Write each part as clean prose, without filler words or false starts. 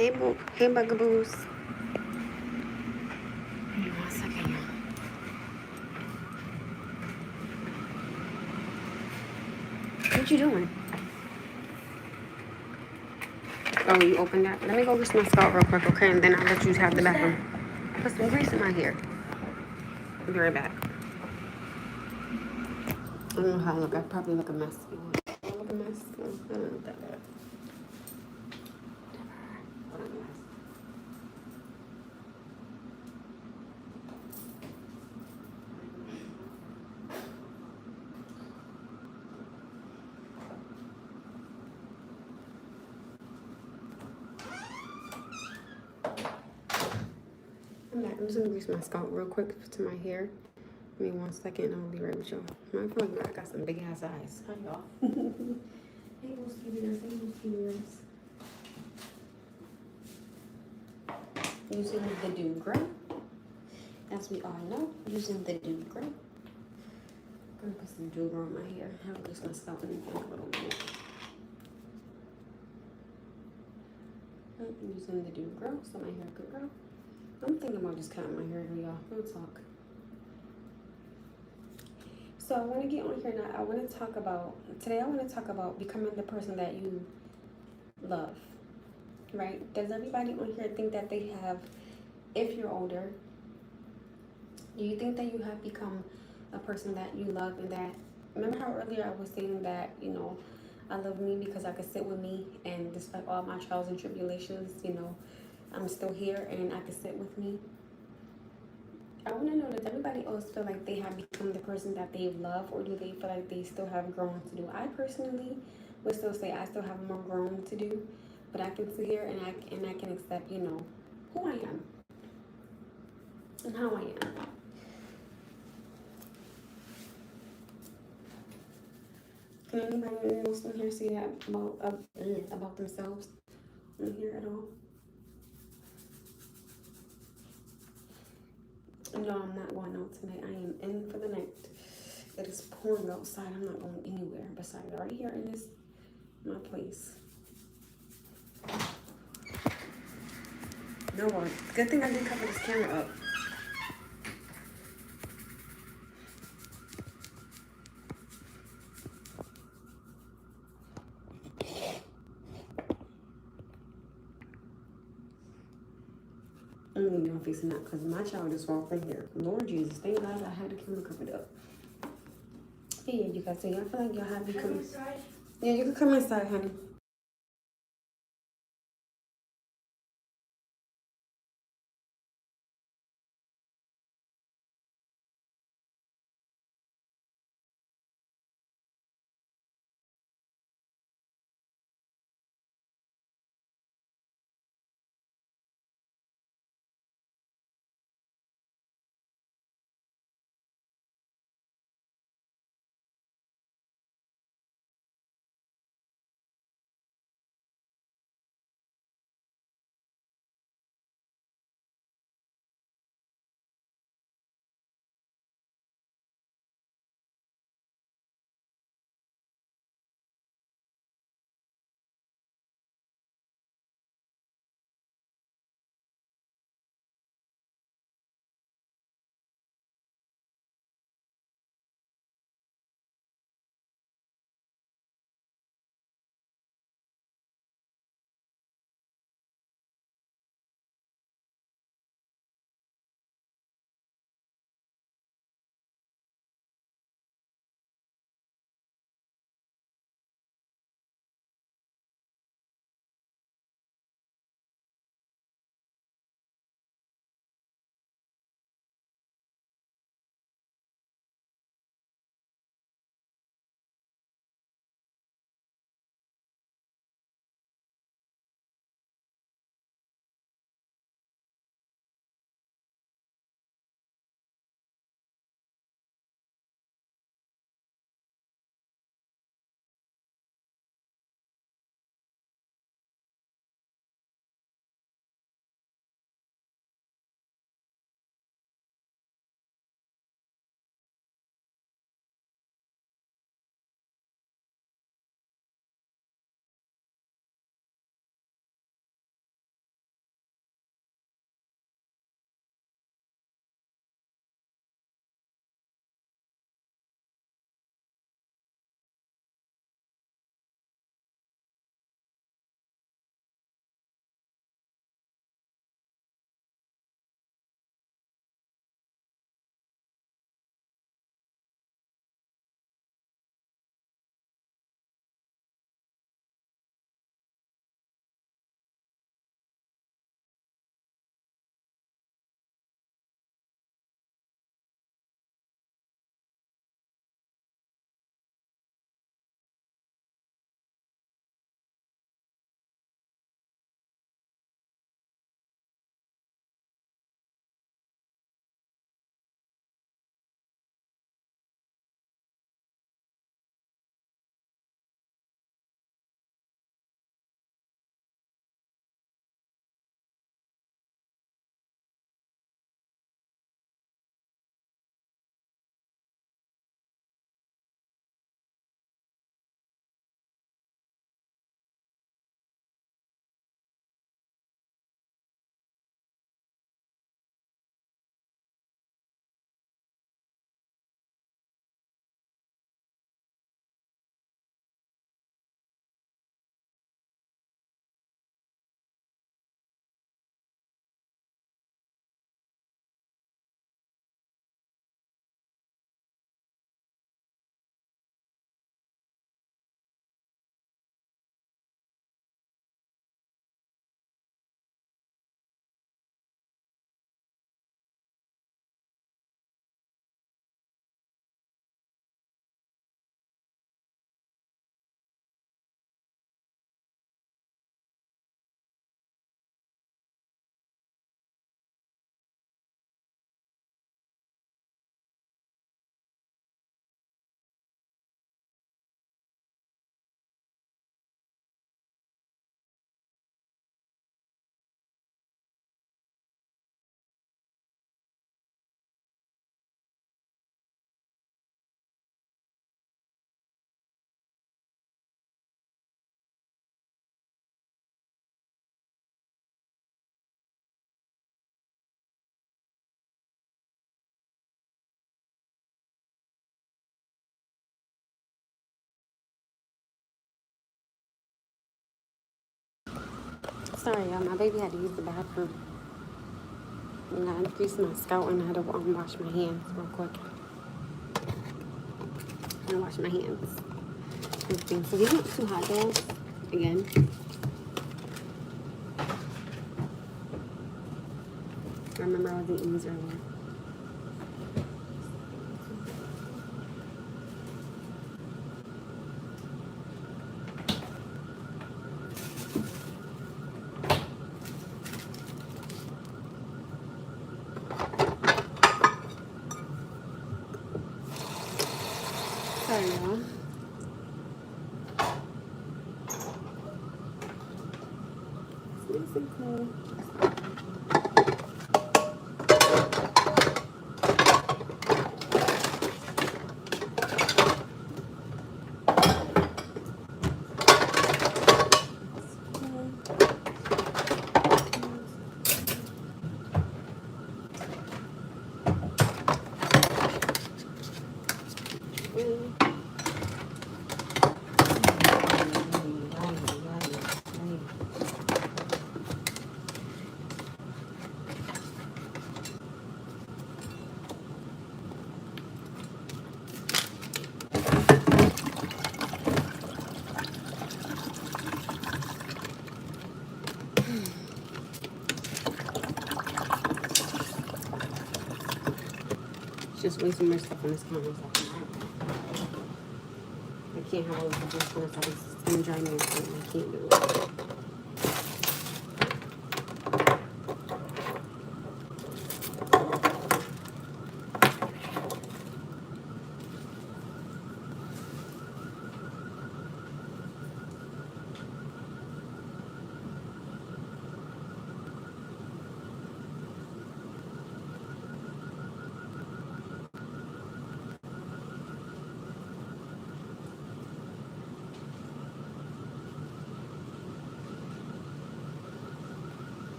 Hey, bugaboos. Hang on 1 second, y'all. What you doing? Oh, you opened that? Let me go get my scalp real quick, okay? And then I'll let you have the bathroom. Put some grease in my hair. I'll be right back. I don't know how I look. I probably look a mess. I look a mess. No, I don't look that bad. I'm back. I'm just gonna grease my scalp real quick to my hair. Give me 1 second and I'll be right with y'all. I feel like I got some big ass eyes. Hi, y'all. Hey, mosquitoes. Hey, mosquitoes. Using the Dew Gray. As we all know, using the Dew Gray. I'm gonna put some Dew Gray on my hair. I haven't greased my scalp in a little minute. I'm using the Dew Gray so my hair could grow. I'm thinking about just cutting my hair, y'all. We'll talk. So I want to get on here now. I want to talk about, today I want to talk about becoming the person that you love, right? Does everybody on here think that they have, if you're older, do you think that you have become a person that you love and that, remember how earlier I was saying that, you know, I love me because I could sit with me and despite all my trials and tribulations, you know, I'm still here and I could sit with me. I want to know, does everybody else feel like they have become the person that they love, or do they feel like they still have growing to do? I personally would still say I still have more growing to do, but I can sit here and I can accept, you know, who I am and how I am. Can anybody else in here say that about themselves in here at all? No, I'm not going out tonight. I am in for the night. It is pouring outside. I'm not going anywhere besides right here in this my place. No one. Good thing I didn't cover this camera up. I'm gonna be fixing that because my child just walked in here. Lord Jesus, thank God I had the camera covered up. Yeah, you guys say, I feel like y'all have become. Yeah, you can come inside, honey. Sorry, y'all. My baby had to use the bathroom. And I increased my scalp and I had to wash my hands real quick. And wash my hands. Everything. So these are 2 hot dogs. Again. I remember I was eating these earlier. Sorry, y'all. It's nice and cool. Just way too much stuff on this counter. I can't have all of this on the side. It's gonna drive me insane. I can't do it.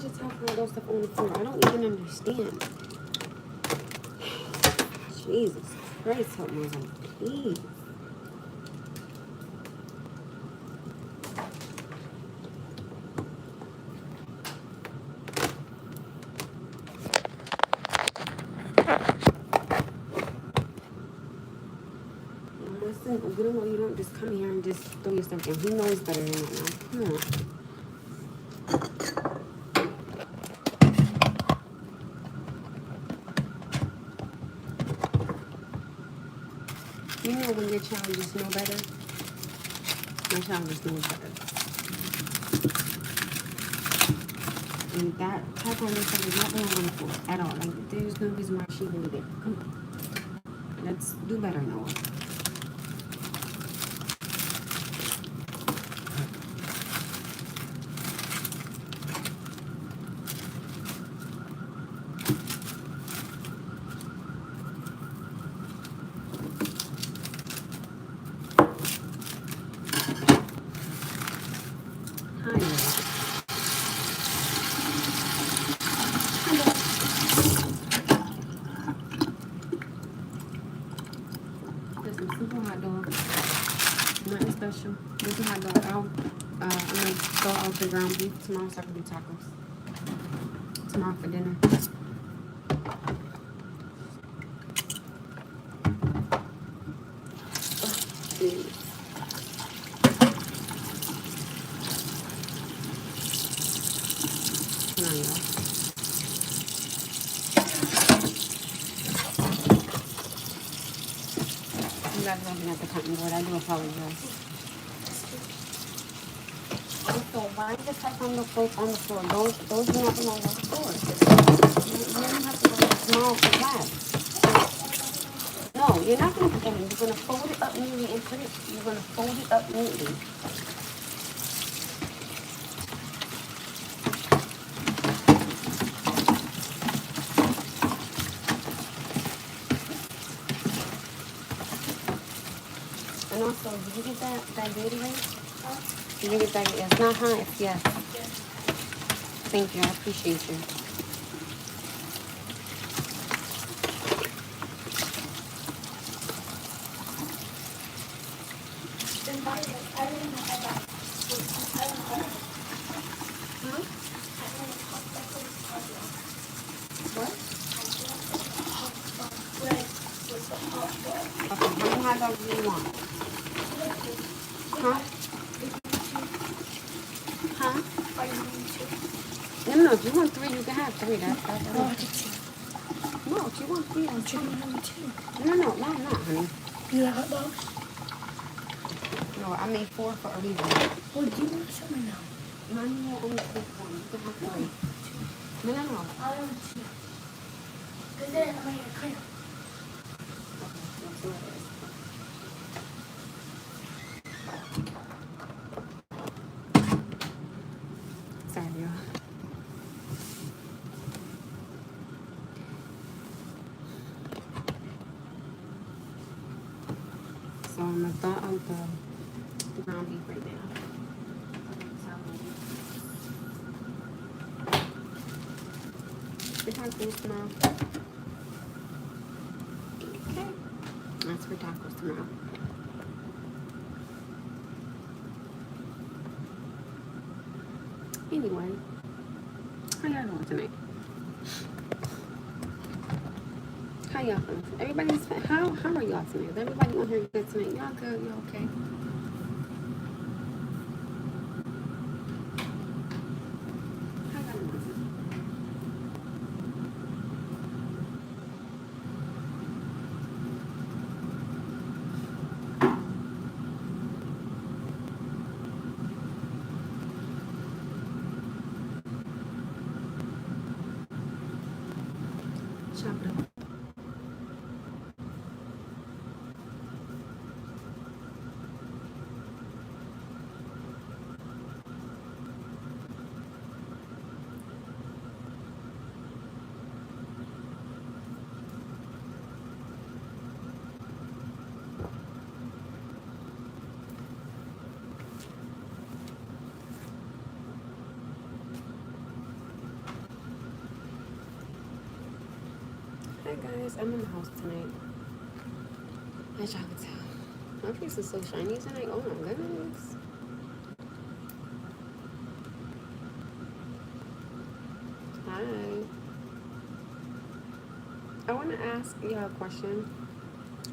Just have all those stuff on the floor. I don't even understand. Jesus Christ, help me, please. My son, you don't just come here and just throw your stuff down. He knows better than that now. Come on. You know when your child just know better? My child just knows better. And that type of stuff is not going on the floor at all. Like, there's no reason why she really did. Come on. Let's do better, Noah. Special. This is hot dog. I'm gonna throw out the ground beef tomorrow so I can do tacos. Tomorrow for dinner. Please. Come on, y'all. You guys are looking at the cutting board. I do apologize. So why just have on the floor? Those do not belong on the floor. You don't have to go to small for class. No, you're not going to put them in. You're going to fold it up neatly and you're gonna fold it up neatly. And also, did you get that Gatorade? Did you get that? It's not hot. Yes. Thank you. I appreciate you. What? Okay, how many hot dogs do you want? Huh? Huh? No, if you want 3, you can have 3. That's no, if you want 3, that's fine. No, I'm not, honey. You like hot dogs? No, I made 4 for a reason. Well, do you want some or no? No, you will only take 1. You can have 3. No. I want 2. Because then I made a cramp. Okay, that's what it is. Sorry, y'all. So I'm gonna thaw out the ground beef right now. For tacos tomorrow. Okay. That's for tacos tomorrow. Anyway, how y'all doing tonight? How y'all feeling? Everybody's how are y'all tonight? Is everybody on here good tonight? Y'all good? Y'all okay? How y'all doing? Chop it up. Hi guys, I'm in the house tonight. As y'all can tell, my face is so shiny tonight. Oh my goodness. Hi. I want to ask y'all a question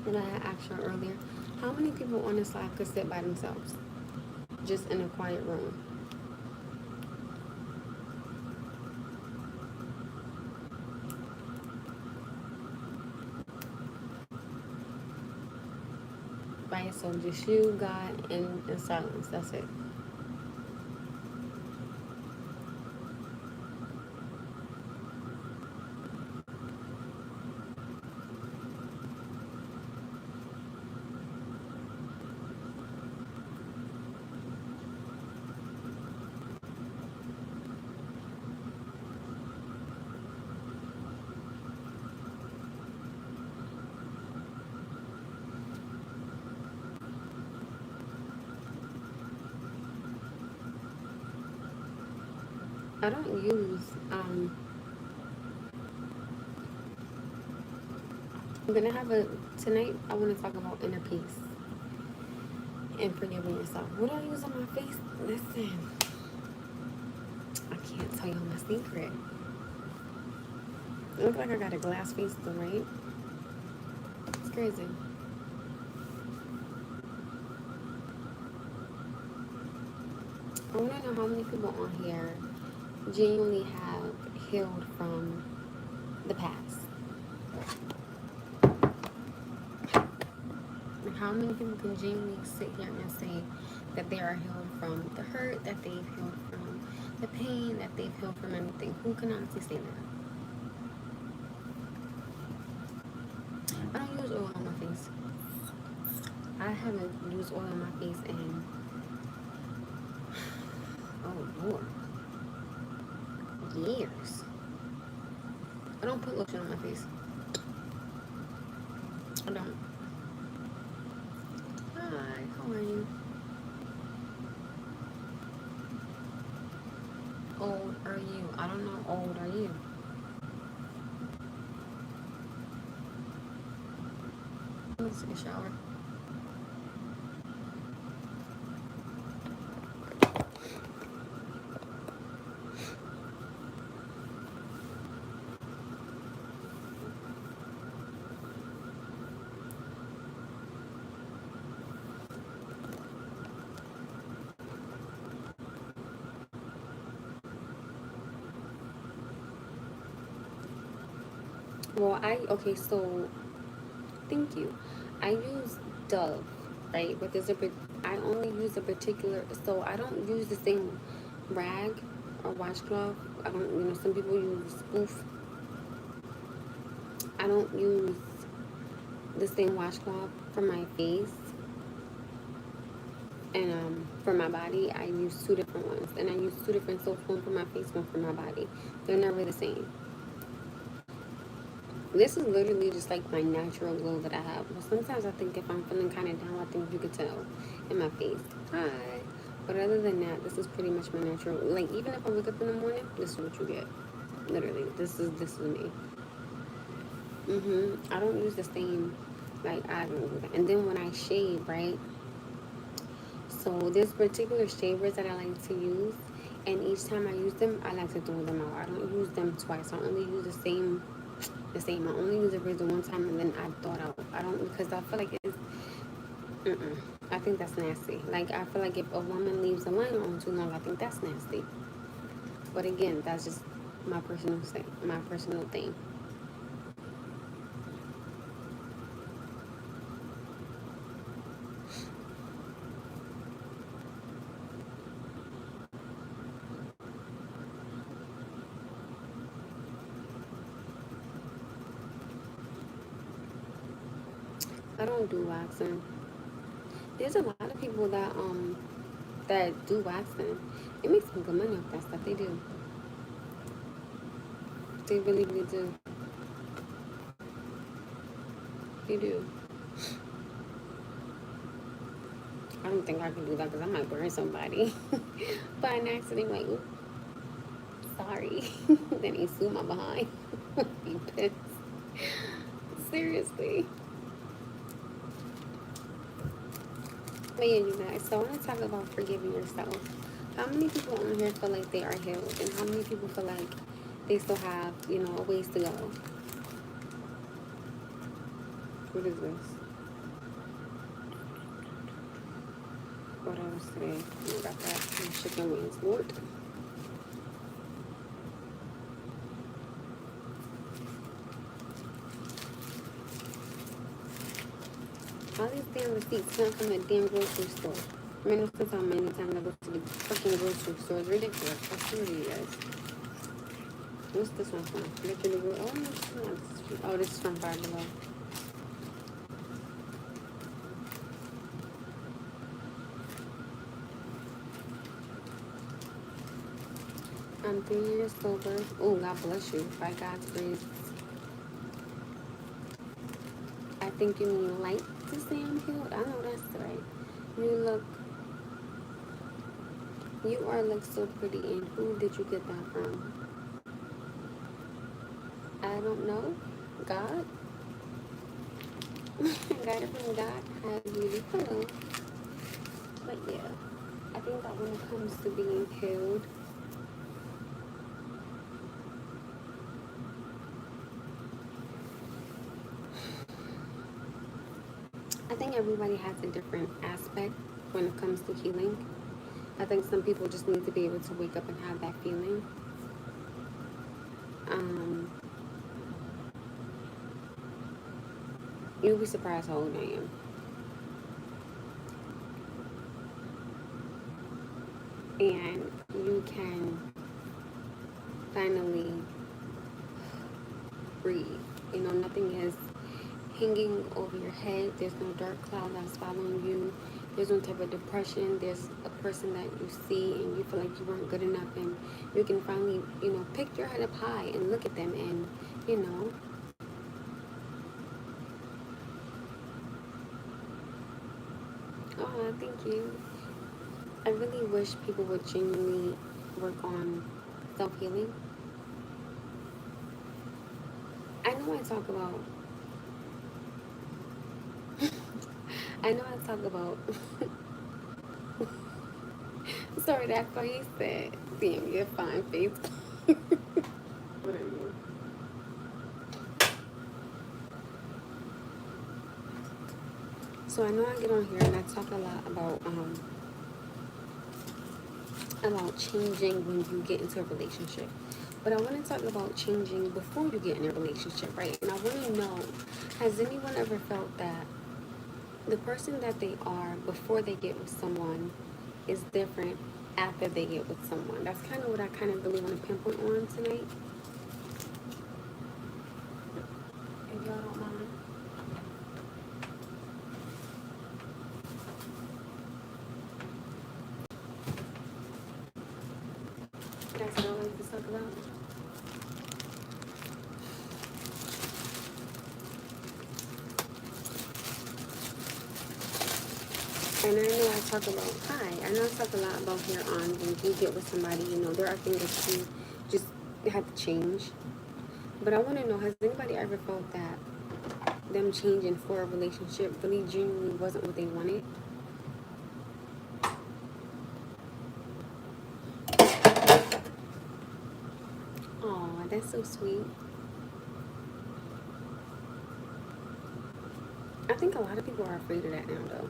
that I had asked y'all earlier. How many people on this live could sit by themselves, just in a quiet room? By yourself, just you, God, and in silence. That's it. I don't use, I'm gonna have tonight I want to talk about inner peace and forgiving yourself. What do I use on my face? Listen, I can't tell you my secret. It looks like I got a glass face though, right? It's crazy. I want to know how many people on here genuinely have healed from the past. Like how many people can genuinely sit here and say that they are healed from the hurt, that they've healed from the pain, that they've healed from anything? Who can honestly say that? I don't use oil on my face. I haven't used oil on my face in, oh Lord, years. I don't put lotion on my face. I don't. Hi, how are you? Old are you? I don't know. Old are you? Let's take a shower. Well, okay, so thank you. I use Dove, right? But I only use a particular, so I don't use the same rag or washcloth. I don't, some people use spoof. I don't use the same washcloth for my face and for my body. I use two different ones, and I use two different soaps, one for my face, one for my body. They're never the same. This is literally just like my natural glow that I have. But sometimes I think if I'm feeling kind of down, I think you could tell in my face. Hi. But other than that, this is pretty much my natural. Like, even if I wake up in the morning, this is what you get. Literally, this is me. I don't use the same. Like, I don't do that. And then when I shave, right? So there's particular shavers that I like to use, and each time I use them, I like to throw them out. I don't use them twice. I only use the same. I only use a razor one time, and then I throw it out. I don't, because I feel like it's. I think that's nasty. Like, I feel like if a woman leaves a liner on too long, I think that's nasty. But again, that's just my personal thing. I don't do waxing. There's a lot of people that do waxing. It makes some good money off that stuff. They do. They really, really do. They do. I don't think I can do that because I might burn somebody by an accident. Like, oops, sorry. Then he sue my behind. Be pissed. Seriously. But yeah, you guys. So I want to talk about forgiving yourself. How many people on here feel like they are healed, and how many people feel like they still have, a ways to go? What is this? What else today? I got that chicken wings. Lord. All these damn receipts come from the damn grocery store. I mean, that's how many times I go to the freaking grocery store. It's ridiculous. I swear to you guys. What's this one from? Literally, oh, no, it's not. Oh, this is from Five Below. I'm 3 years sober. Oh, God bless you. By God's grace. I think you mean light to say I'm healed. I know that's right. You look so pretty. And who did you get that from? I don't know. God? Got it from God. Hi, beauty. Hello. But yeah, I think that when it comes to being healed, I think everybody has a different aspect when it comes to healing. I think some people just need to be able to wake up and have that feeling. You'll be surprised how old I am. And you can finally breathe. Nothing is hanging over your head. There's no dark cloud that's following you. There's no type of depression. There's a person that you see and you feel like you weren't good enough, and you can finally, pick your head up high and look at them and, oh, thank you. I really wish people would genuinely work on self-healing. I know I talk about, I know I talk about, sorry, that's what he said. Damn, you're fine, face. What are you? So I know I get on here and I talk a lot about changing when you get into a relationship. But I want to talk about changing before you get in a relationship, right? And I want to know, has anyone ever felt that the person that they are before they get with someone is different after they get with someone? That's kind of what I kind of really want to pinpoint on tonight. If y'all don't mind. That's what I like to talk about. And I know I talk a lot about here on when you get with somebody, there are things that you just have to change. But I want to know, has anybody ever felt that them changing for a relationship really genuinely wasn't what they wanted? Oh, that's so sweet. I think a lot of people are afraid of that now, though.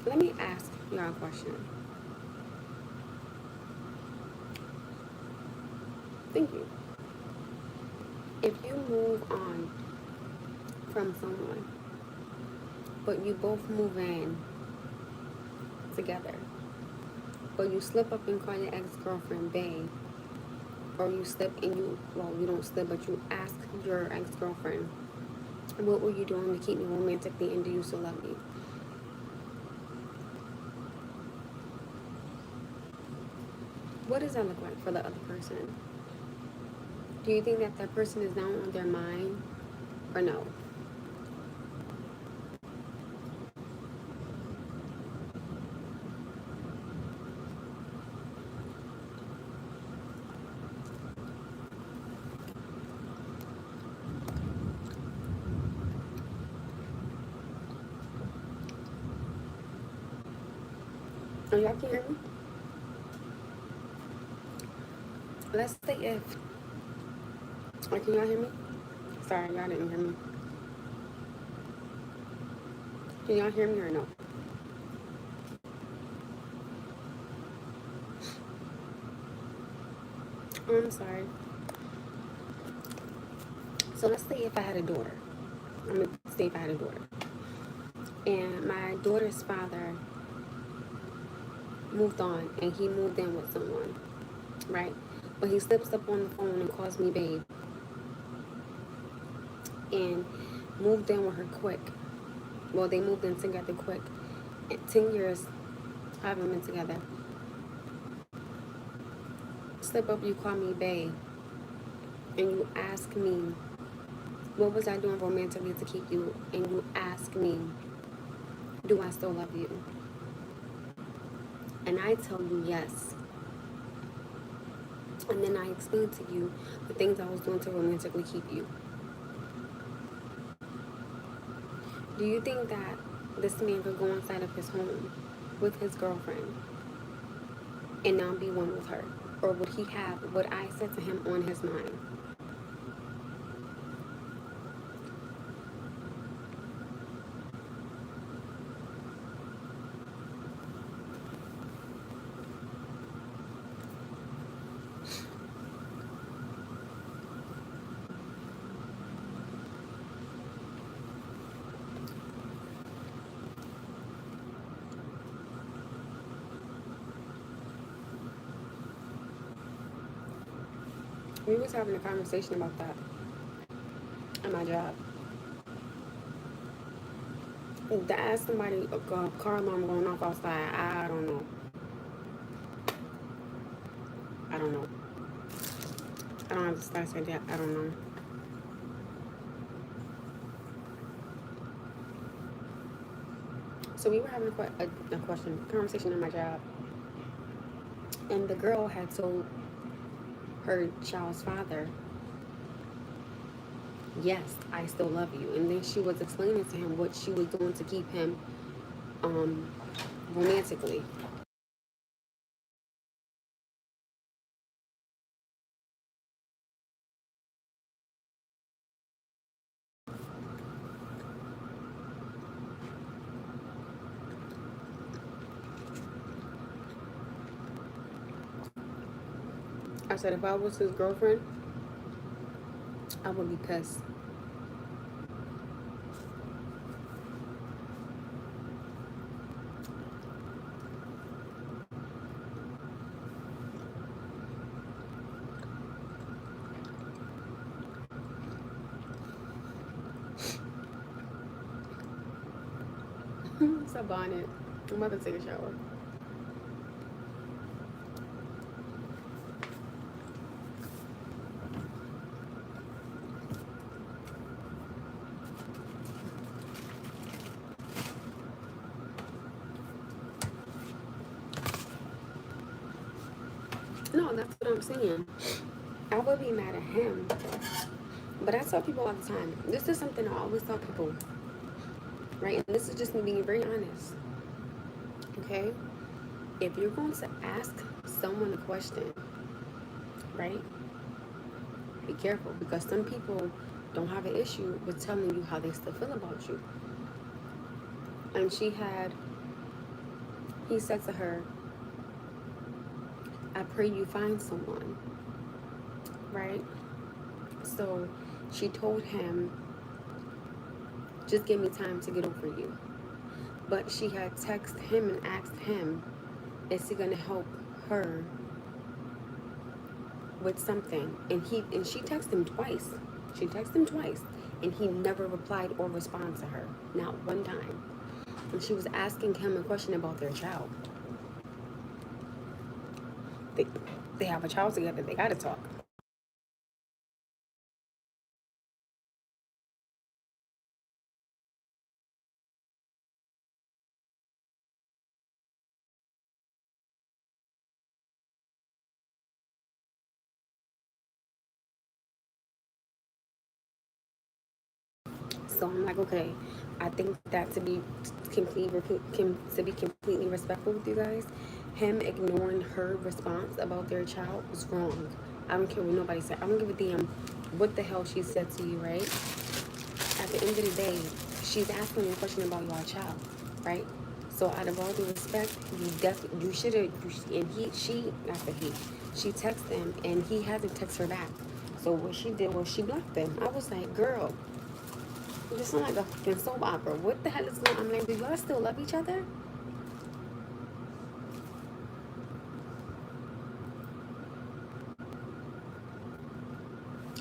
Let me ask y'all a question. Thank you. If you move on from someone, but you both move in together, but you slip up and call your ex-girlfriend bae, or you slip and you don't slip, but you ask your ex-girlfriend, what were you doing to keep me romantically, and do you still love me? What does that look like for the other person? Do you think that person is now on their mind, or no? Oh, y'all can hear me? Let's say if, or can y'all hear me? Sorry, y'all didn't hear me. Can y'all hear me or no? Oh, I'm sorry. So let's say if I had a daughter. I'm going to say if I had a daughter. And my daughter's father moved on and he moved in with someone, right? But he slips up on the phone and calls me babe. And moved in with her quick. Well, they moved in together quick. 10 years, haven't been together. Slip up, you call me bae. And you ask me, what was I doing romantically to keep you? And you ask me, do I still love you? And I tell you yes. And then I explain to you the things I was doing to romantically keep you. Do you think that this man could go inside of his home with his girlfriend and not be one with her? Or would he have what I said to him on his mind? We was having a conversation about that at my job. To ask somebody a car alarm going off outside, I don't know. I don't know. I don't have the stats like that. I don't know. So we were having a conversation at my job, and the girl had told her child's father, "Yes, I still love you," and then she was explaining to him what she was doing to keep him romantically. I said if I was his girlfriend, I would be pissed. It's a bonnet. I'm about to take a shower. No, that's what I'm saying. I would be mad at him. But I tell people all the time, this is something I always tell people, right? And this is just me being very honest. Okay? If you're going to ask someone a question, right? Be careful, because some people don't have an issue with telling you how they still feel about you. And he said to her, "I pray you find someone," right? So she told him, "Just give me time to get over you." But she had texted him and asked him, is he gonna help her with something? And she texted him twice. She texted him twice, and he never replied or responded to her, not one time. And she was asking him a question about their child. They have a child together. They gotta talk. So I'm like, okay, I think that to be completely respectful with you guys, him ignoring her response about their child was wrong. I don't care what nobody said. I don't give a damn what the hell she said to you, right? At the end of the day, she's asking you a question about your child, right? So out of all due respect, you should have, and she texted him, and he had to text her back. So what she did was she blocked him. I was like, girl, you just sound like a fucking soap opera. What the hell is going on? I'm like, do y'all still love each other?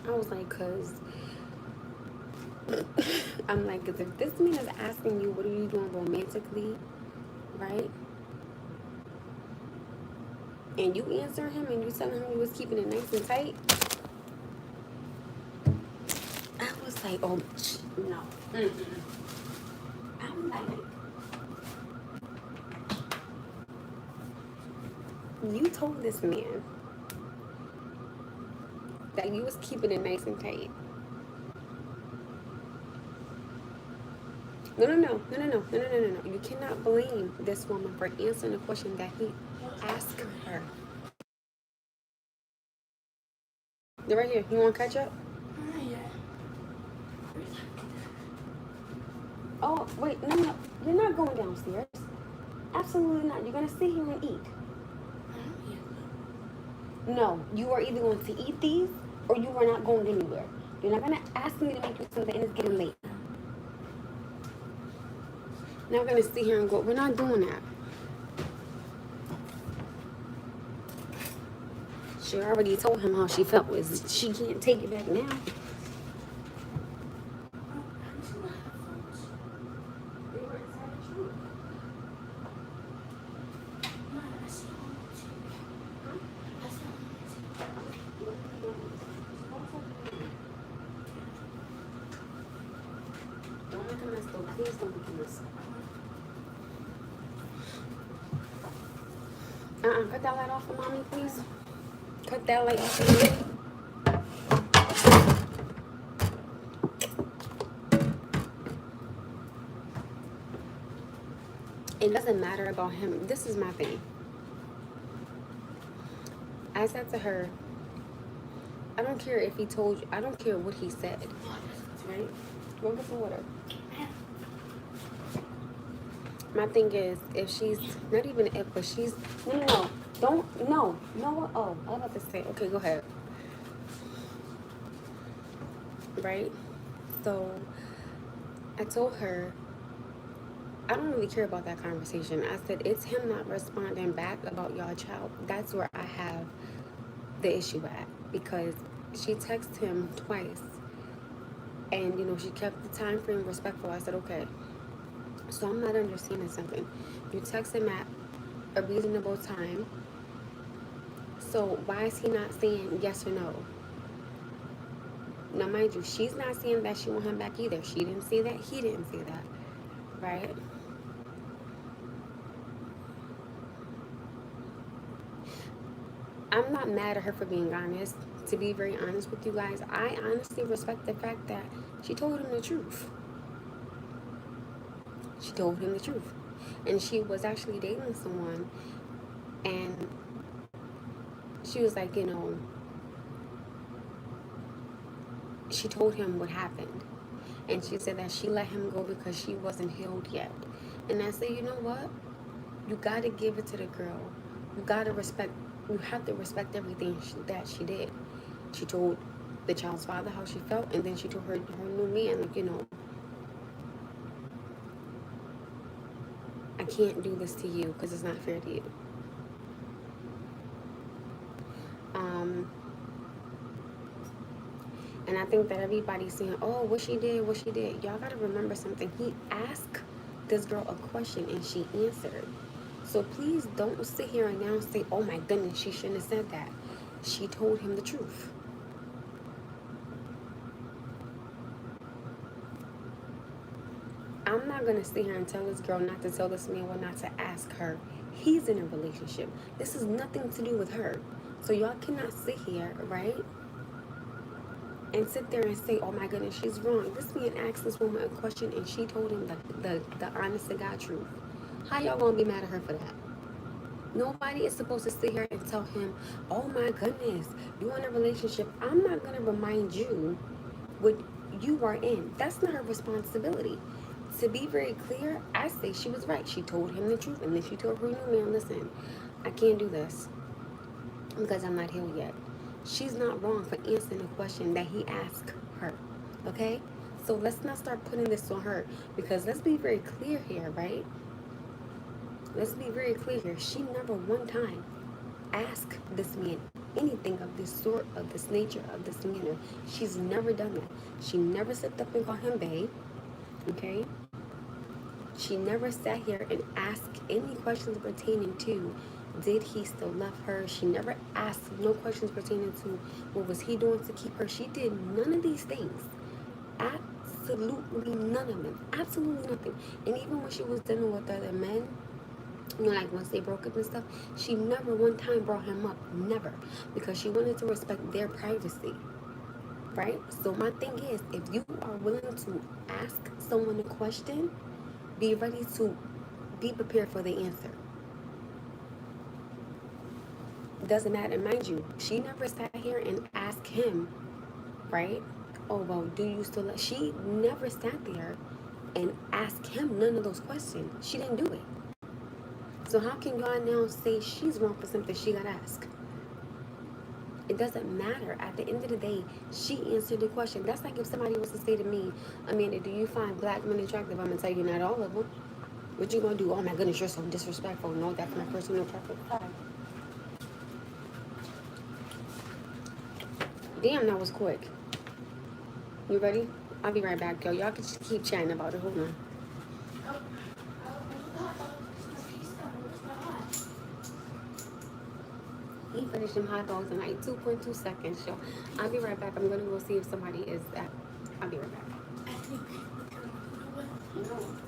I was like, cause I'm like, cause if this man is asking you, what are you doing romantically, right? And you answer him and you telling him you was keeping it nice and tight. I was like, oh no. I'm like, you told this man that you was keeping it nice and tight. No. You cannot blame this woman for answering the question that he asked her. They're right here. You want ketchup? Yeah. Oh, wait, no. You're not going downstairs. Absolutely not. You're going to sit here and eat. No, you are either going to eat these or you are not going anywhere. You're not going to ask me to make you something and it's getting late. Now we're going to sit here and go. We're not doing that. She already told him how she felt. She can't take it back now. Don't make a mess though. Please don't make a mess. Cut that light off for mommy, please. Cut that light off for me. It doesn't matter about him. This is my thing. I said to her, I don't care if he told you, I don't care what he said. Right? Go get some water. My thing is, if she's, not even if, but she's, no. Oh, I was about to say, okay, go ahead. Right? So, I told her, I don't really care about that conversation. I said, it's him not responding back about y'all child. That's where I have the issue at. Because she texted him twice. And, you know, she kept the time frame respectful. I said, okay. So I'm not understanding something. You text him at a reasonable time. So why is he not saying yes or no? Now, mind you, she's not saying that she want him back either. She didn't say that. He didn't say that. Right? I'm not mad at her for being honest. To be very honest with you guys, I honestly respect the fact that she told him the truth. She told him the truth. And she was actually dating someone. And she was like, you know, she told him what happened. And she said that she let him go because she wasn't healed yet. And I said, you know what? You got to give it to the girl. You got to respect, you have to respect everything that she did. She told the child's father how she felt, and then she told her new man, like, you know, I can't do this to you because it's not fair to you. And I think that everybody's saying, oh, what she did. Y'all got to remember something. He asked this girl a question and she answered. So please don't sit here and now say, oh my goodness, she shouldn't have said that. She told him the truth. I'm not going to sit here and tell this girl not to tell this man what not to ask her. He's in a relationship. This has nothing to do with her. So y'all cannot sit here, right, and sit there and say, oh my goodness, she's wrong. This man asked this woman a question and she told him the honest to God truth. How y'all gonna be mad at her for that? Nobody is supposed to sit here and tell him, oh my goodness, you're in a relationship. I'm not gonna remind you what you are in. That's not her responsibility. To be very clear, I say she was right. She told him the truth, and then she told her new man, listen, I can't do this because I'm not healed yet. She's not wrong for answering the question that he asked her, okay? So let's not start putting this on her, because let's be very clear here, right? Let's be very clear here. She never one time asked this man anything of this sort, of this nature, of this manner. She's never done that. She never stepped up and called him babe, okay? She never sat here and asked any questions pertaining to, did he still love her? She never asked no questions pertaining to, what was he doing to keep her? She did none of these things. Absolutely none of them. Absolutely nothing. And even when she was dealing with other men, you know, like once they broke up and stuff, she never one time brought him up. Never. Because she wanted to respect their privacy. Right? So my thing is, if you are willing to ask someone a question, be ready to be prepared for the answer. Doesn't matter. Mind you, she never sat here and asked him, right? Oh, well, do you still love? She never sat there and asked him none of those questions. She didn't do it. So how can y'all now say she's wrong for something she got asked? It doesn't matter. At the end of the day, she answered the question. That's like if somebody was to say to me, Amanda, do you find black men attractive? I'm going to tell you not all of them. What you going to do? Oh my goodness, you're so disrespectful. No, that's my personal preference. Damn, that was quick. You ready? I'll be right back, yo. Y'all can just keep chatting about it. Hold on. He finished them hot dogs in like 2.2 seconds, yo. I'll be right back. I'm gonna go see if somebody is at. I'll be right back. No.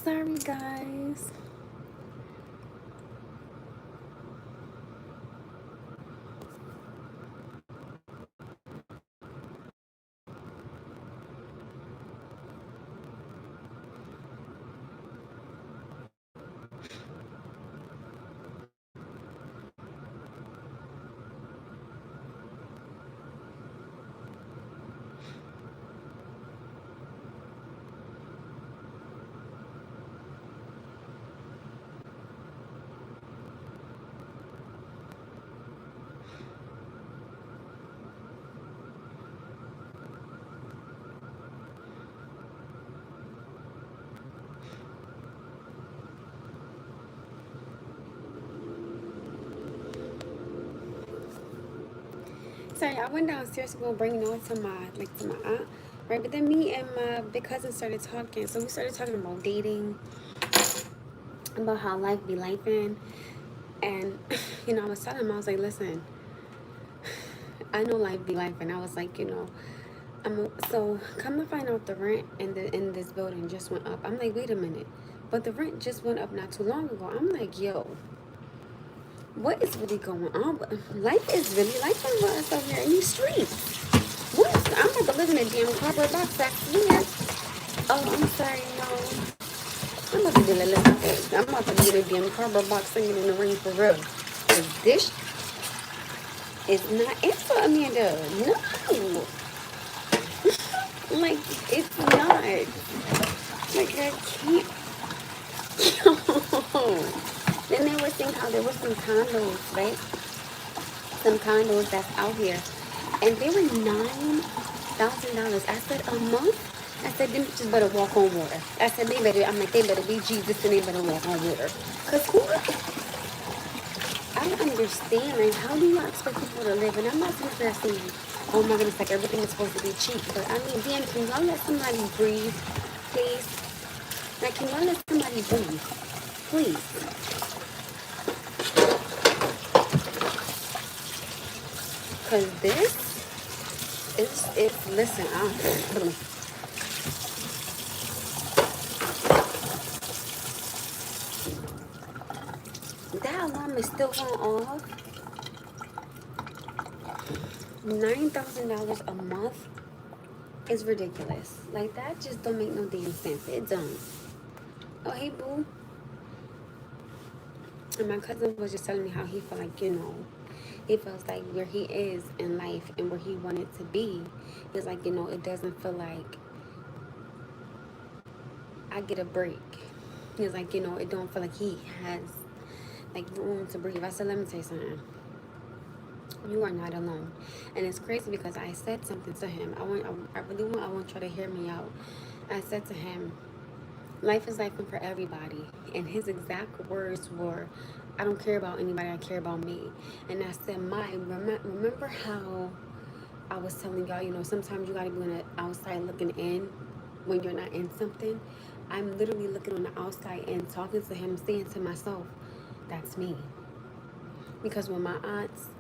Sorry, guys. Sorry, I went downstairs to go bring notes to my aunt, right? But then me and my big cousin started talking. So we started talking about dating, about how life be life in, and I was telling him, I was like, listen, I know life be life, and I was like, so come to find out the rent in this building just went up. I'm like, wait a minute, but the rent just went up not too long ago. I'm like, yo, what is really going on? Life is really life for us out here in these streets. What? I'm about to live in a damn cardboard box back here. Oh, I'm sorry, no. I'm about to do a little bit. I'm about to be in a damn cardboard box singing in the rain for real. 'Cause this is not it for Amanda. No. Like, it's not. Like, I can't. Then they were saying how there were some condos, right? Some condos that's out here. And they were $9,000. I said, a month? I said, them bitches better walk on water. I said, I'm like, they better be Jesus and they better walk on water. Because who? I don't understand. Like, how do you expect people to live? And I'm not sitting there saying, oh my goodness, like everything is supposed to be cheap. But I mean, damn, can y'all let somebody breathe, please? Like, can y'all let somebody breathe, please? Because this is, listen, that alarm is still going off. $9,000 a month is ridiculous. Like, that just don't make no damn sense. It don't. Oh, hey, boo. And my cousin was just telling me how he felt like, he feels like where he is in life and where he wanted to be. He's like, it doesn't feel like I get a break. He's like, it don't feel like he has, like, room to breathe. I said, let me tell you something. You are not alone. And it's crazy because I said something to him. I want you to hear me out. I said to him, life is life for everybody. And his exact words were, I don't care about anybody, I care about me. And I said, remember how I was telling y'all, sometimes you gotta be on the outside looking in when you're not in something. I'm literally looking on the outside and talking to him, saying to myself, that's me. Because when my aunts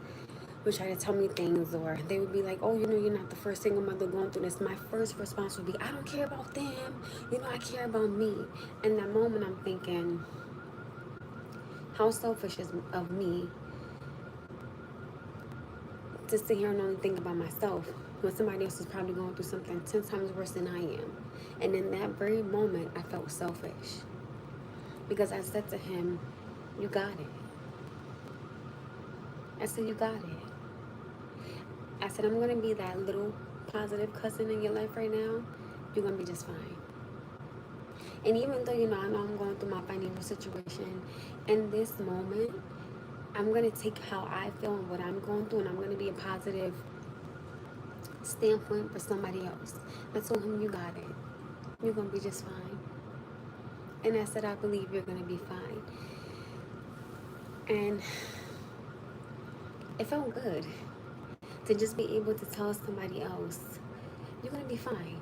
would try to tell me things, or they would be like, oh, you're not the first single mother going through this, my first response would be, I don't care about them, I care about me. In that moment, I'm thinking, how selfish is of me to sit here and only think about myself when somebody else is probably going through something 10 times worse than I am. And in that very moment, I felt selfish because I said to him, you got it. I said, you got it. I said, I'm going to be that little positive cousin in your life right now. You're going to be just fine. And even though, I know I'm going through my financial situation, in this moment, I'm going to take how I feel and what I'm going through, and I'm going to be a positive standpoint for somebody else. I told him, you got it. You're going to be just fine. And I said, I believe you're going to be fine. And it felt good to just be able to tell somebody else, you're going to be fine.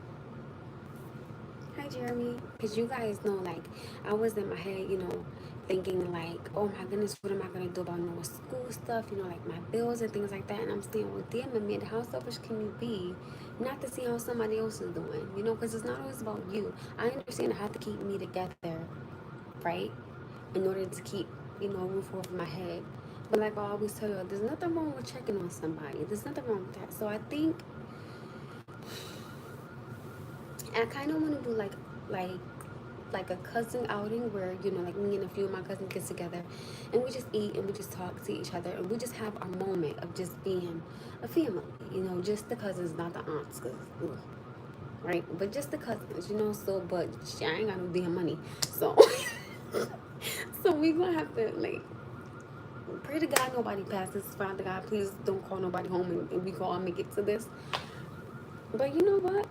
Hi, Jeremy. Because you guys know, like, I was in my head, thinking, like, oh, my goodness, what am I going to do about school stuff, like my bills and things like that. And I'm saying, well, damn, Amanda, how selfish can you be not to see how somebody else is doing, because it's not always about you. I understand I have to keep me together right? In order to keep, a roof over my head. But like I always tell you, there's nothing wrong with checking on somebody. There's nothing wrong with that. So I think I kind of want to do like a cousin outing where like me and a few of my cousins get together and we just eat and we just talk to each other and we just have our moment of just being a family, just the cousins, not the aunts, right? But just the cousins, so but I ain't got no damn money, so so we gonna have to like pray to God nobody passes. Father God, please don't call nobody home and we can all make it to this. But you know what,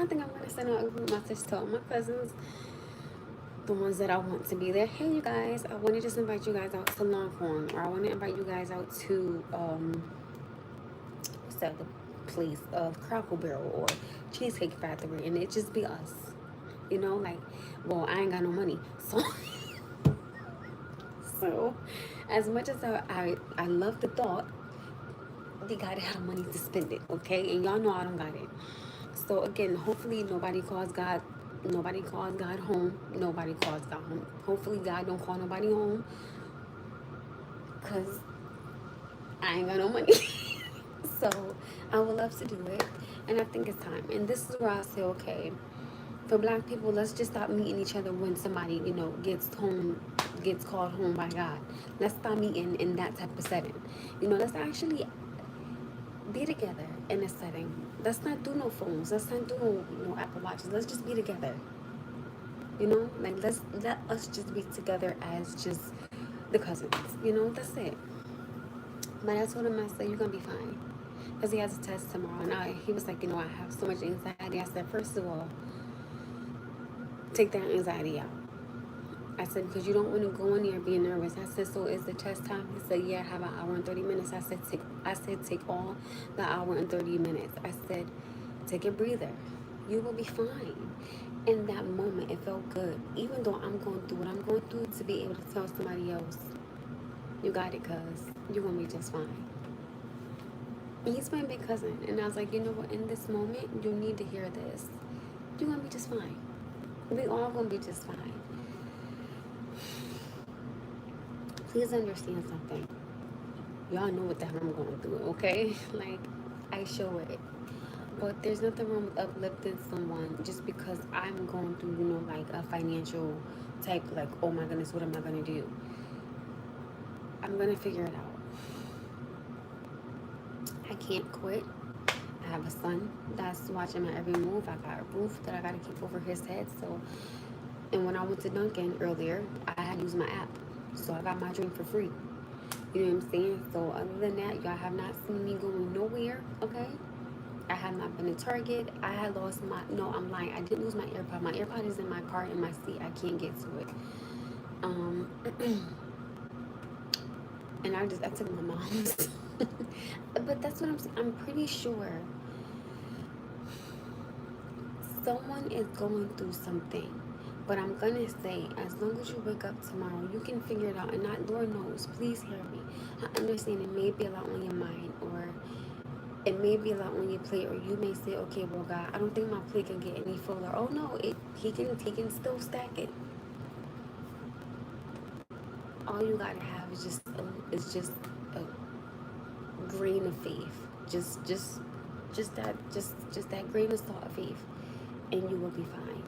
I think I'm gonna send out a group message to all my cousins, the ones that I want to be there. Hey, you guys, I want to just invite you guys out to Longhorn, or I want to invite you guys out to what's that, the place of Crackle Barrel or Cheesecake Factory, and it just be us. Like, well, I ain't got no money, so so as much as I love the thought, you gotta have money to spend it, okay? And y'all know I don't got it. So again, hopefully nobody calls God. Nobody calls God home. Nobody calls God home. Hopefully God don't call nobody home, cause I ain't got no money. So I would love to do it, and I think it's time. And this is where I say, okay, for Black people, let's just stop meeting each other when somebody gets called home by God. Let's stop meeting in that type of setting. Let's actually be together in a setting. Let's not do no phones. Let's not do no Apple Watches. Let's just be together. Like let us just be together as just the cousins. That's it. But I told him, I said, you're gonna be fine, because he has a test tomorrow. And he was like, I have so much anxiety. I said, first of all, take that anxiety out. I said, because you don't want to go in there being nervous. I said, so is the test time? He said, yeah, I have an hour and 30 minutes. I said, take all the hour and 30 minutes. I said, take a breather. You will be fine. In that moment, it felt good. Even though I'm going through what I'm going through, to be able to tell somebody else, you got it, cuz you're going to be just fine. And he's my big cousin. And I was like, you know what? In this moment, you need to hear this. You're going to be just fine. We all going to be just fine. Please understand something. Y'all know what the hell I'm going through, okay? Like, I show it. But there's nothing wrong with uplifting someone just because I'm going through, like a financial type, like, oh my goodness, what am I going to do? I'm going to figure it out. I can't quit. I have a son that's watching my every move. I got a roof that I got to keep over his head. So, and when I went to Dunkin' earlier, I had used my app. So I got my drink for free. You know what I'm saying? So other than that, y'all have not seen me going nowhere, okay? I have not been to Target. I had lost no, I'm lying. I didn't lose my AirPod. My AirPod is in my car in my seat. I can't get to it. And I took my mom's. But that's what I'm saying. I'm pretty sure someone is going through something. But I'm gonna say, as long as you wake up tomorrow, you can figure it out. And not, Lord knows, please hear me. I understand it may be a lot on your mind, or it may be a lot on your plate, or you may say, okay, well, God, I don't think my plate can get any fuller. Oh no, he can still stack it. All you gotta have is just a grain of faith. Just that grain of salt of faith, and you will be fine.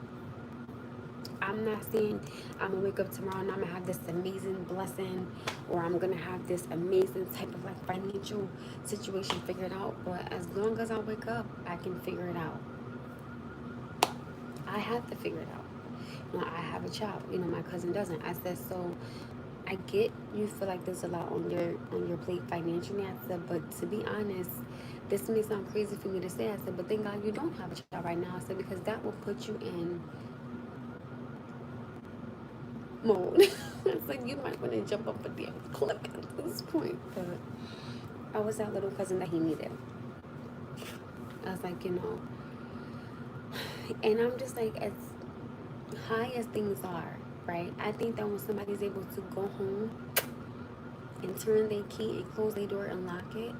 I'm not saying I'm gonna wake up tomorrow and I'm gonna have this amazing blessing, or I'm gonna have this amazing type of like financial situation figured out. But as long as I wake up, I can figure it out. I have to figure it out. I have a child. My cousin doesn't. I said, so I get you feel like there's a lot on your plate financially. I said, but to be honest, this may sound crazy for me to say. I said, but thank God you don't have a child right now. I said, because that will put you in mode. It's like you might want to jump up a damn cliff at this point. But I was that little cousin that he needed. I was like, and I'm just like, as high as things are, right? I think that when somebody's able to go home and turn their key and close their door and lock it,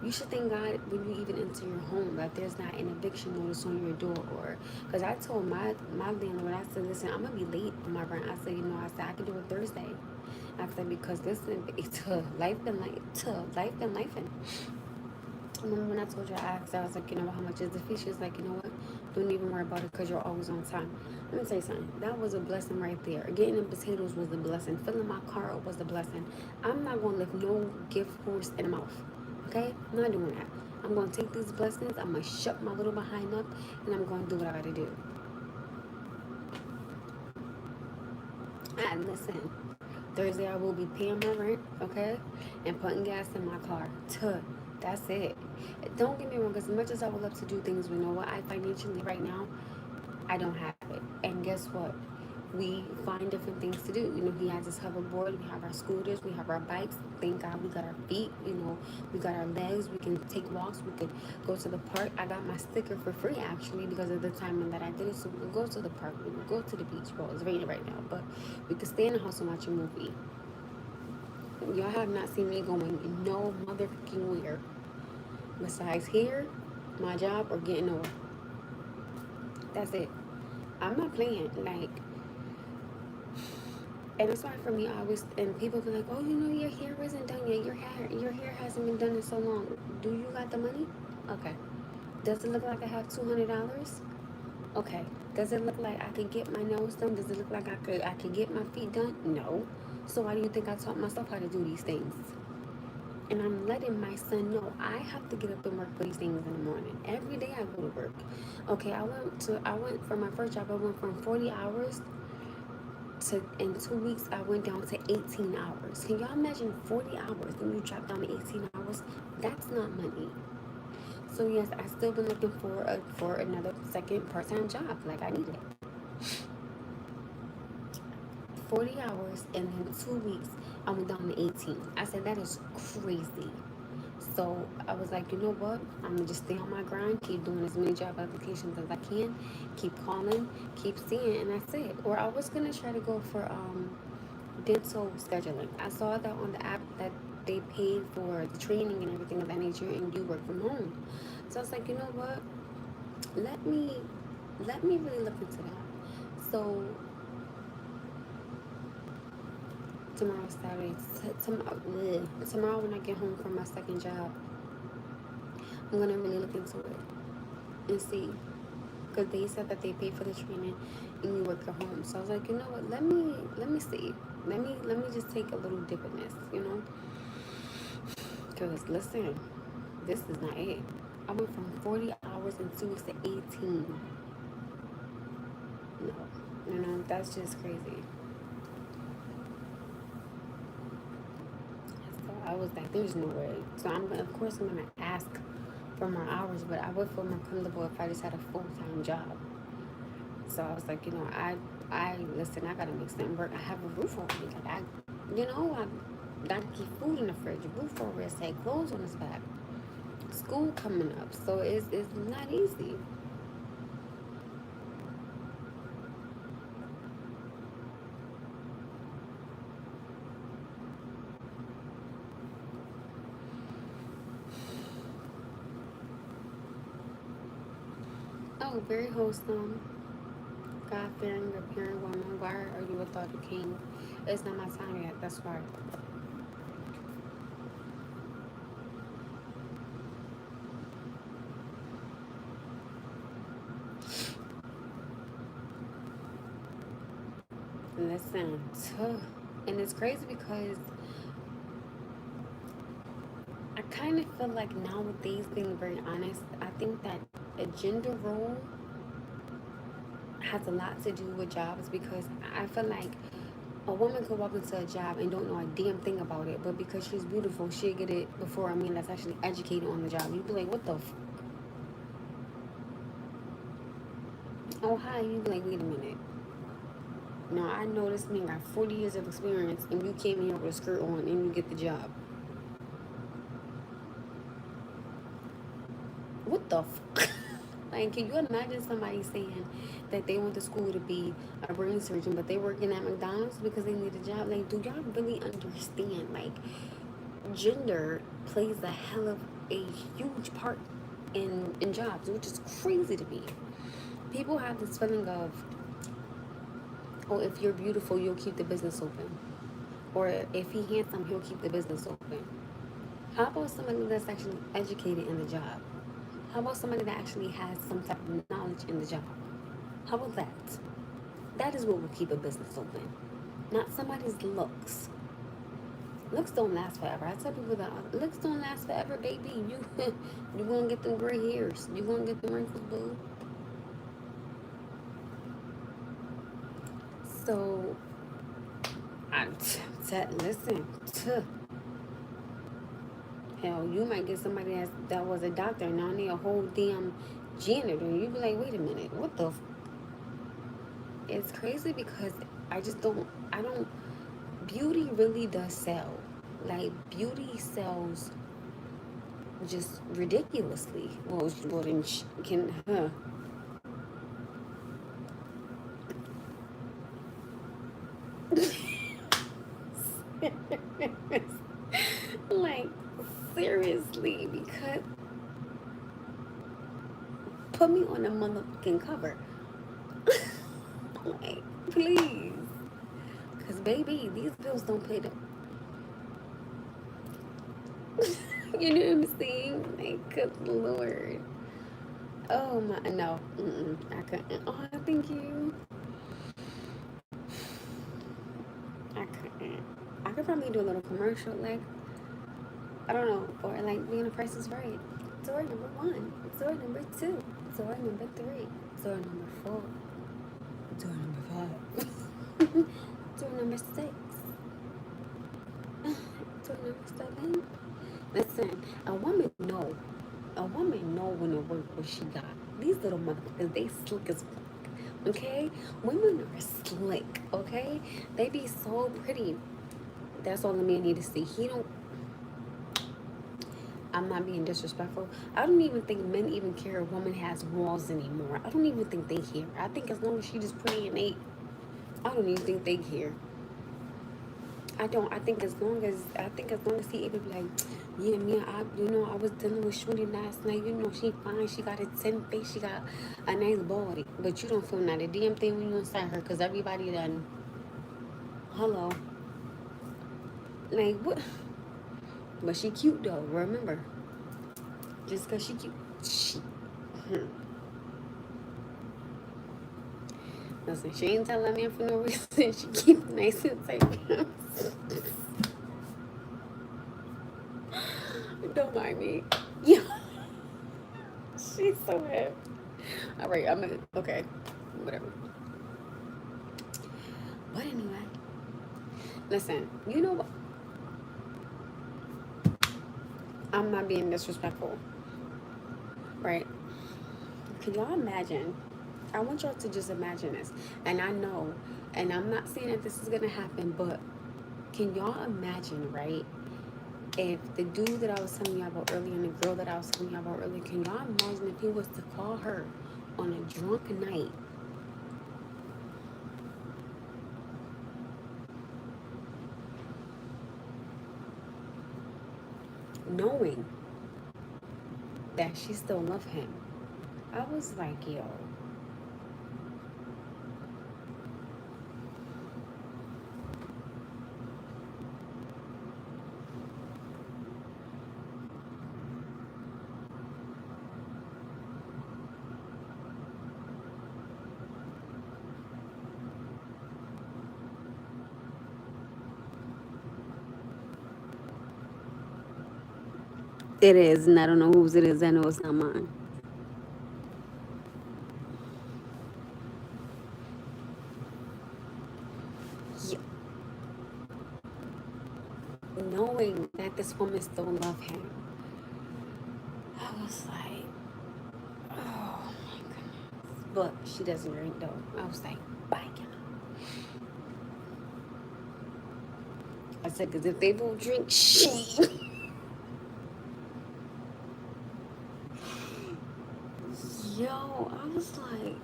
You should thank God when you even enter your home that there's not an eviction notice on your door. Or because I told my landlord, I said, listen, I'm gonna be late on my rent. I said, I said I can do it Thursday. I said because listen, it's life been like life and remember when I told you, I asked, I was like, how much is the fee? She was like, you know what? Don't even worry about it because you're always on time. Let me tell you something. That was a blessing right there. Getting the potatoes was a blessing. Filling my car up was a blessing. I'm not going to lift no gift horse in the mouth. Okay? I'm not doing that. I'm going to take these blessings. I'm going to shut my little behind up and I'm going to do what I got to do. And listen, Thursday I will be paying my rent, okay? And putting gas in my car. That's it. Don't get me wrong, as much as I would love to do things, what I financially right now, I don't have it. And guess what? We find different things to do. He has his hoverboard, we have our scooters, we have our bikes. Thank God we got our feet, we got our legs, we can take walks, we could go to the park. I got my sticker for free actually because of the timing that I did it. So we could go to the park, we could go to the beach. Well, it's raining right now, but we could stay in the house and watch a movie. Y'all have not seen me going no motherfucking where besides here, my job, or getting over. That's it. I'm not playing. And it's why for me, I always, and people be like, oh, your hair isn't done yet. Your hair hasn't been done in so long. Do you got the money? Okay. Does it look like I have $200? Okay. Does it look like I could get my nails done? Does it look like I could get my feet done? No. So why do you think I taught myself how to do these things? And I'm letting my son know I have to get up and work for these things in the morning. Every day I go to work. Okay, I went for my first job, I went from 40 hours to, in 2 weeks, I went down to 18 hours. Can y'all imagine 40 hours and you drop down to 18 hours? That's not money. So yes, I still been looking for another second part-time job. Like I need it. 40 hours and then 2 weeks, I went down to 18. I said, that is crazy. So I was like, you know what? I'm gonna just stay on my grind, keep doing as many job applications as I can, keep calling, keep seeing, and that's it. Or I was gonna try to go for dental scheduling. I saw that on the app that they paid for the training and everything of that nature, and you work from home. So I was like, you know what? Let me really look into that. So tomorrow's Saturday. Tomorrow when I get home from my second job, I'm gonna really look into it and see, because they said that they pay for the training and you work at home. So I was like, you know what? Let me see. Let me just take a little dip in this, Because listen, this is not it. I went from 40 hours in 2 weeks to 18. No, that's just crazy. So I was like, there's no way. So of course I'm gonna ask for more hours, but I would feel more comfortable if I just had a full-time job. So I was like, I listen, I gotta make something work. I have a roof over me. I gotta keep food in the fridge, roof over his head, clothes on his back, school coming up. So it's not easy. Oh, very wholesome. God-fearing, repairing woman. Why are you without a king? It's not my time yet. That's why. Listen, and it's crazy because I kind of feel like nowadays, being very honest, I think that a gender role has a lot to do with jobs, because I feel like a woman could walk into a job and don't know a damn thing about it, but because she's beautiful, she'll get it before a man that's actually educated on the job. You'd be like, what the oh, hi. You'd be like, wait a minute. Now, I know this man got 40 years of experience, and you came in here with a skirt on, and you get the job. What the Like, can you imagine somebody saying that they went to school to be a brain surgeon, but they working at McDonald's because they need a job? Like, do y'all really understand? Like, gender plays a hell of a huge part in jobs, which is crazy to me. People have this feeling of, oh, if you're beautiful, you'll keep the business open. Or if he handsome, he'll keep the business open. How about somebody that's actually educated in the job? How about somebody that actually has some type of knowledge in the job? How about that? That is what will keep a business open. Not somebody's looks. Looks don't last forever. I tell people that looks don't last forever, baby. You gonna get them gray hairs. You gonna get the wrinkles, boo. So I listen. Hell, you might get somebody that was a doctor and now they a whole damn janitor. You be like, wait a minute, what the? It's crazy because I don't. Beauty really does sell. Like beauty sells just ridiculously. Well, then can like seriously, because put me on a motherfucking cover. Like, please. Because, baby, these bills don't pay them. You know what I'm saying? Like, good Lord. Oh, my. No. I couldn't. Oh, thank you. I couldn't. I could probably do a little commercial, like, I don't know, or like being the Price is Right. Door number 1. Door number 2. Door number 3. Door number 4. Door number 5. Door number 6. Door number 7. Listen, a woman know. A woman know when to work what she got. These little motherfuckers, they slick as fuck. Okay? Women are slick, okay? They be so pretty. That's all the man need to see. He don't. I'm not being disrespectful. I don't even think men even care if a woman has walls anymore. I don't even think they care. I think as long as she just pretty and I don't even think they care. I don't. I think as long as he able to be like, yeah, me, I was dealing with Shorty last night. She fine. She got a 10 face. She got a nice body. But you don't feel not a damn thing when you inside her, because everybody done. Hello. Like what? But she cute though. Remember, just because she cute. Listen, she ain't telling me for no reason. She keep nice and tight. Don't mind me. Yeah. She's so happy. All right, okay, whatever. But anyway, listen, you know what? I'm not being disrespectful, right? Can y'all imagine? I want y'all to just imagine this. And I know, and I'm not saying that this is going to happen, but can y'all imagine, right? If the dude that I was telling y'all about earlier and the girl that I was telling y'all about earlier, can y'all imagine if he was to call her on a drunk night? Knowing that she still loved him. I was like, yo. It is, and I don't know whose it is. I know it's not mine. Yeah. Knowing that this woman still loved him, I was like, oh my goodness. But she doesn't drink though. I was like, bye. I said, because if they both drink, shit. Yo, I was like,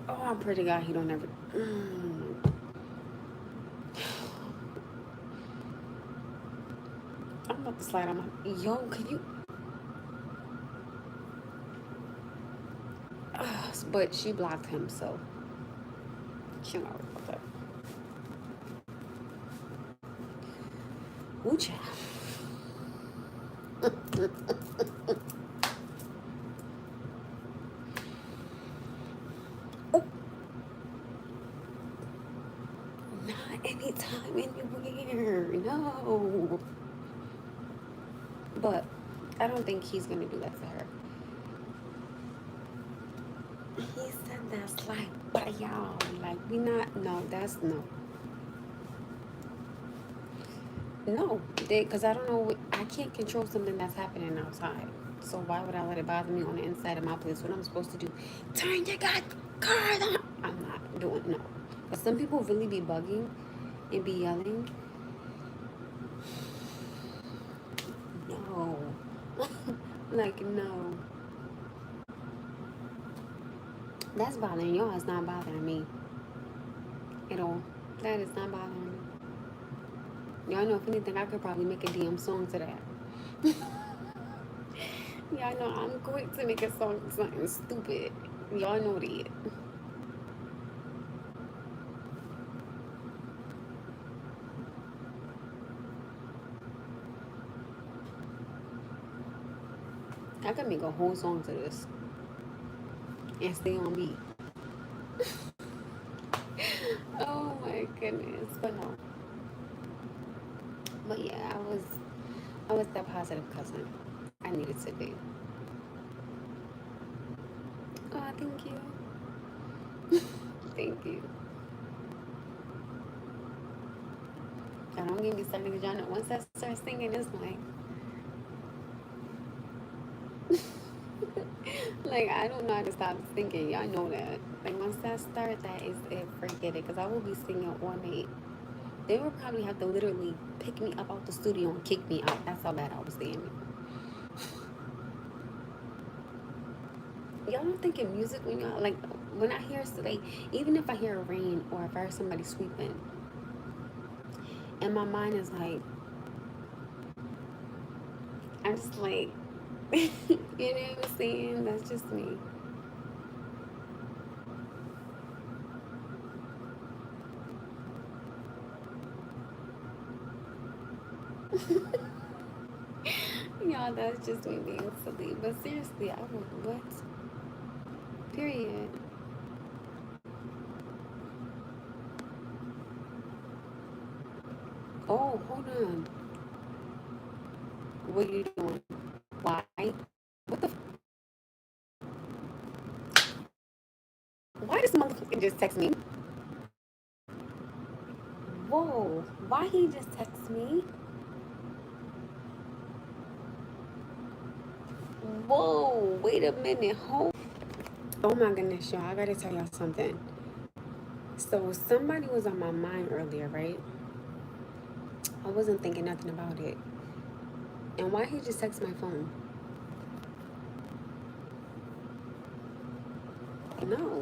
oh, I'm pretty God he don't ever. I'm about to slide on my... Yo, can you... But she blocked him, so she not worry about that. Ooh, child. Oh, not anytime, anywhere. No. But I don't think he's gonna do that to her. He said that's like, but y'all, like, we not, no, that's no. No, because I don't know, I can't control something that's happening outside. So why would I let it bother me on the inside of my place? What I'm supposed to do? Turn your car on. I'm not doing, no. But some people really be bugging and be yelling. No. Like, no. That's bothering y'all. It's not bothering me at all. That is not bothering me. Y'all know, if anything, I could probably make a damn song to that. Y'all know I'm quick to make a song to something stupid. Y'all know that. I could make a whole song to this and stay on beat. Oh my goodness. But no. But yeah, I was that positive cousin I needed to be. Oh, thank you. Thank you. And don't get me started, because y'all know once I start singing, it's like, like, I don't know how to stop singing. Y'all know that. Like, once I start, that is it. Forget it. Because I will be singing all night. They would probably have to literally pick me up out the studio and kick me out. That's how bad I was singing. Y'all don't think in music when y'all, like, when I hear, like, even if I hear rain or if I hear somebody sweeping, and my mind is like, I'm just like, you know what I'm saying? That's just me. Y'all, that's just me being silly. But seriously, I would, what? Period. Oh, hold on. What are you doing? Why? What the? Why does motherfucker just text me? Whoa. Why he just text me? Whoa. Wait a minute. Hold. Oh my goodness, y'all. I gotta tell y'all something. So somebody was on my mind earlier, right? I wasn't thinking nothing about it. And why he just text my phone? No.